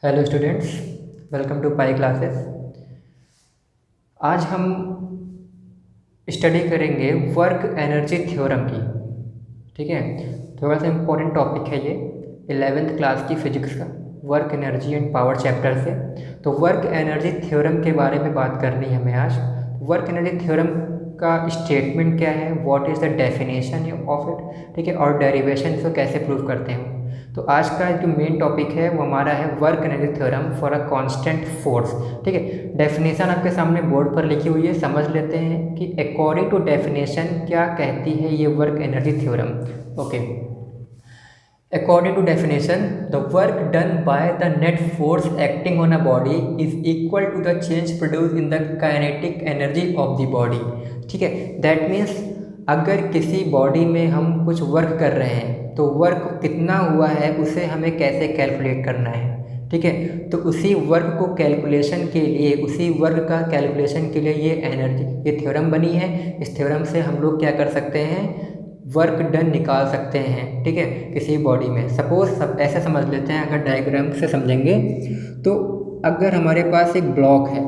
Hello students, welcome to pi classes. आज हम study करेंगे वर्क एनर्जी थ्योरम की। ठीक है, थोड़ा सा इम्पोर्टेंट टॉपिक है ये 11th क्लास की फिजिक्स का, work energy and power chapter से। तो वर्क एनर्जी थ्योरम के बारे में बात करनी है हमें आज। वर्क एनर्जी थ्योरम का स्टेटमेंट क्या है, what is the definition of it, ठीक है, और डेरिवेशन को कैसे प्रूव करते हैं। तो आज का जो मेन टॉपिक है वो हमारा है work energy theorem for a constant force. ठीक है, डेफिनेशन आपके सामने बोर्ड पर लिखी हुई है, समझ लेते हैं कि अकॉर्डिंग टू डेफिनेशन क्या कहती है ये work energy theorem. Okay, according to definition, the work done by the net force acting on a body is equal to the change produced in the kinetic energy of the body। ठीक है, that means अगर किसी body में हम कुछ work कर रहे हैं तो वर्क कितना हुआ है उसे हमें कैसे कैलकुलेट करना है। ठीक है, तो उसी वर्क को कैलकुलेशन के लिए, उसी वर्क का कैलकुलेशन के लिए ये एनर्जी, ये थ्योरम बनी है। इस थ्योरम से हम लोग क्या कर सकते हैं, वर्क डन निकाल सकते हैं। ठीक है, किसी बॉडी में सपोज सब ऐसे समझ लेते हैं, अगर डायग्राम से समझेंगे तो अगर हमारे पास एक ब्लॉक है,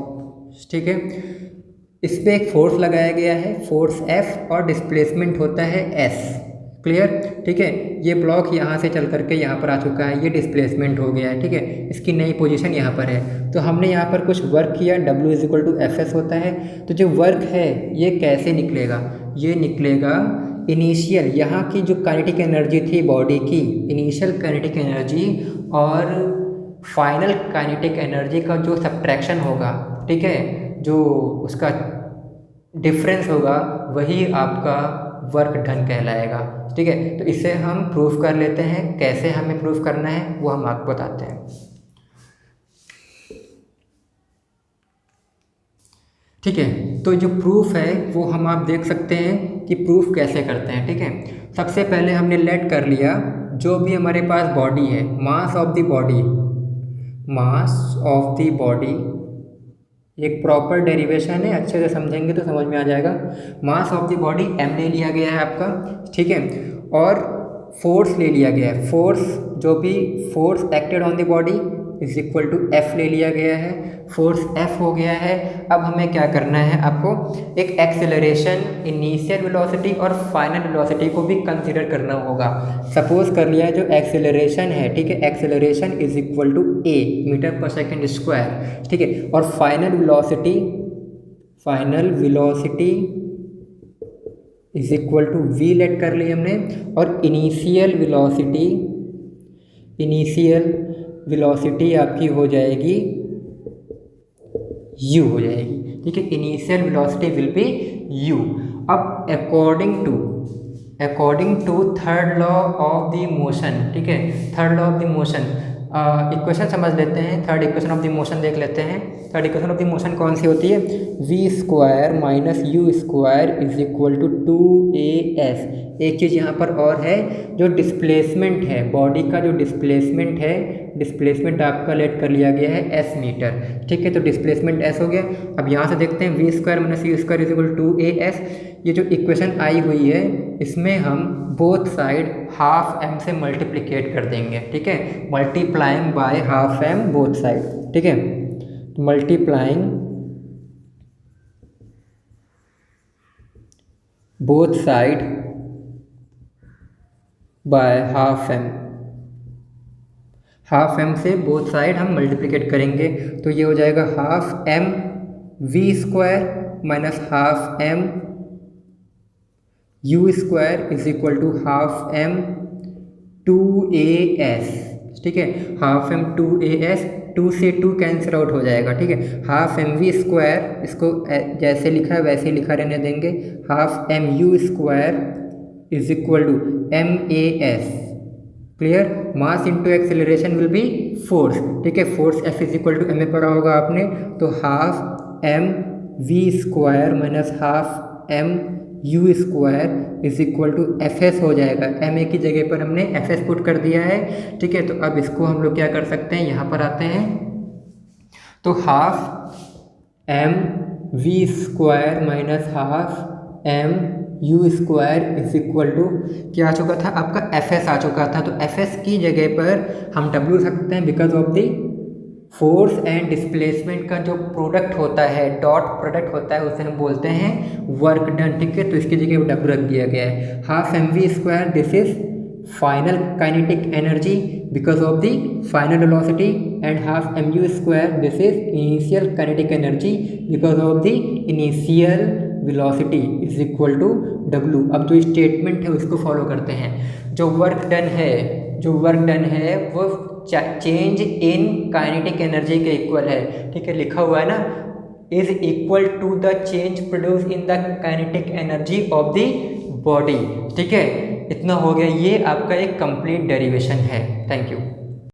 ठीक है, इस पर एक फोर्स लगाया गया है, फोर्स F, और डिस्प्लेसमेंट होता है S। क्लियर? ठीक है, ये ब्लॉक यहाँ से चल करके यहाँ पर आ चुका है, ये डिस्प्लेसमेंट हो गया है। ठीक है, इसकी नई पोजीशन यहाँ पर है, तो हमने यहाँ पर कुछ वर्क किया, W = Fs होता है। तो जो वर्क है ये कैसे निकलेगा, ये निकलेगा इनिशियल, यहाँ की जो काइनेटिक एनर्जी थी बॉडी की, इनिशियल काइनेटिक एनर्जी और फाइनल काइनेटिक एनर्जी का जो सब्ट्रैक्शन होगा, ठीक है, जो उसका डिफरेंस होगा, वही आपका वर्क डन कहलाएगा। ठीक है, तो इसे हम प्रूफ कर लेते हैं। कैसे हमें प्रूफ करना है वो हम आपको बताते हैं। ठीक है, तो जो प्रूफ है वो हम आप देख सकते हैं कि प्रूफ कैसे करते हैं। ठीक है, सबसे पहले हमने लेट कर लिया जो भी हमारे पास बॉडी है, mass of the body, mass of the body एक प्रॉपर डेरिवेशन है, अच्छे से समझेंगे तो समझ में आ जाएगा। Mass of the body m ले लिया गया है आपका, ठीक है, और फोर्स ले लिया गया है, फोर्स जो भी force acted on the body is equal to F ले लिया गया है, फोर्स F हो गया है। अब हमें क्या करना है, आपको एक एक्सेलरेशन, इनिशियल वेलोसिटी और फाइनल वेलोसिटी को भी कंसीडर करना होगा। सपोज कर लिया जो एक्सेलरेशन है, ठीक है, acceleration is equal to A मीटर/सेकंड²। ठीक है, और final velocity, final velocity is equal to V let कर ली हमने, और इनिशियल वेलोसिटी, इनिशियल वेलोसिटी आपकी हो जाएगी u हो जाएगी। ठीक है, initial velocity will be u। अब according to third law of the motion, ठीक है, third law of the motion, equation समझ लेते हैं, third equation of the motion देख लेते हैं। Third equation of the motion कौन सी होती है, v² - u² is equal to 2as। एक चीज़ यहाँ पर और है, जो डिस्प्लेसमेंट है बॉडी का, जो डिस्प्लेसमेंट है, डिस्प्लेसमेंट आपका लेट कर लिया गया है S मीटर। ठीक है, तो डिस्प्लेसमेंट S हो गया। अब यहाँ से देखते हैं v² - u² is equal to 2as। ये जो इक्वेशन आई हुई है इसमें हम बोथ साइड हाफ m से मल्टीप्लिकेट कर देंगे। ठीक है, multiplying by half m both side. ठीक है, multiplying both side by half m, half m से बोथ साइड हम मल्टीप्लिकेट करेंगे, तो ये हो जाएगा half m v² minus half m u² is equal to half m 2as। ठीक है, हाफ m 2as, 2 से 2 कैंसिल आउट हो जाएगा। ठीक है, हाफ mv², इसको जैसे लिखा है वैसे लिखा रहने देंगे, हाफ mu² इज इक्वल टूmas। Clear? Mass into acceleration will be force. ठीक है, force F is equal to ma पढ़ा होगा आपने, तो half mv² minus half mu² is equal to Fs हो जाएगा। ma की जगह पर हमने Fs पुट कर दिया है। ठीक है, तो अब इसको हम लोग क्या कर सकते हैं, यहाँ पर आते हैं, तो half mv² minus half mu² is equal to क्या आ चुका था आपका Fs आ चुका था, तो Fs की जगह पर हम W रख सकते हैं because of the force and displacement का जो प्रोडक्ट होता है, डॉट प्रोडक्ट होता है, उसे हम बोलते हैं वर्क डन। ठीक है, तो इसकी जगह डब्ल्यू रख दिया गया है। Half M V square, this is final kinetic energy because of the final velocity, and half M U square, this is initial kinetic energy because of the initial velocity is equal to W. अब जो statement है उसको follow करते हैं। जो work done है वो change in kinetic energy के इक्वल है। ठीक है, लिखा हुआ है ना, is equal to the change produce in the kinetic energy of the body. ठीक है, इतना हो गया, ये आपका एक कंप्लीट डेरिवेशन है। Thank you.